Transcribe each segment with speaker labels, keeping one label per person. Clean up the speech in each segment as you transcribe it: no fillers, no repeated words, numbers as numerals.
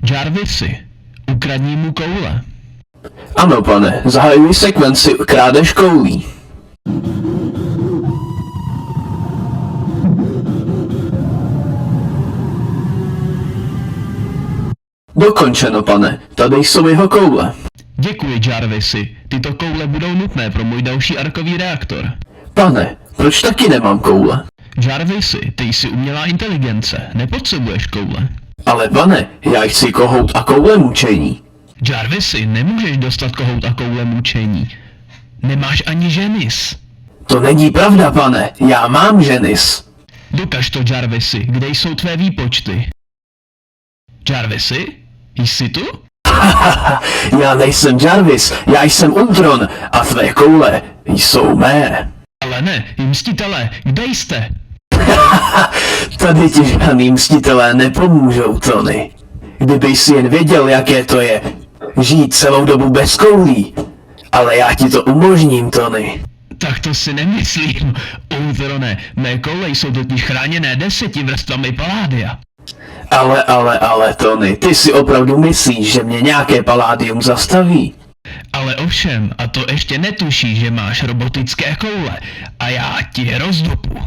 Speaker 1: Jarvisi, ukradni mu koule.
Speaker 2: Ano, pane, zahajuji sekvenci krádež koulí. Dokončeno, pane. Tady jsou jeho koule.
Speaker 1: Děkuji, Jarvisi. Tyto koule budou nutné pro můj další arkový reaktor.
Speaker 2: Pane, proč taky nemám koule?
Speaker 1: Jarvisi, ty jsi umělá inteligence, nepotřebuješ koule.
Speaker 2: Ale pane, já chci kohout a koule mučení.
Speaker 1: Jarvisi, nemůžeš dostat kohout a koule mučení. Nemáš ani ženis.
Speaker 2: To není pravda, pane, já mám ženis.
Speaker 1: Dokaž to, Jarvisi, kde jsou tvé výpočty? Jarvisi, jsi tu?
Speaker 2: Já nejsem Jarvis, já jsem Ultron a tvé koule jsou mé.
Speaker 1: Ale ne, mstitelé, kde jste?
Speaker 2: Tady ti žádný mstitelé nepomůžou, Tony. Kdyby si jen věděl, jaké to je, žít celou dobu bez koulí. Ale já ti to umožním, Tony.
Speaker 1: Tak to si nemyslím, Ultrone, mé koule jsou totiž chráněné 10 vrstvami paládia.
Speaker 2: Ale, Tony, ty si opravdu myslíš, že mě nějaké paládium zastaví?
Speaker 1: Ale ovšem, a to ještě netuší, že máš robotické koule a já ti je rozdupu.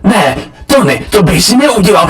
Speaker 2: Ne, Tony, to bych si neudělal.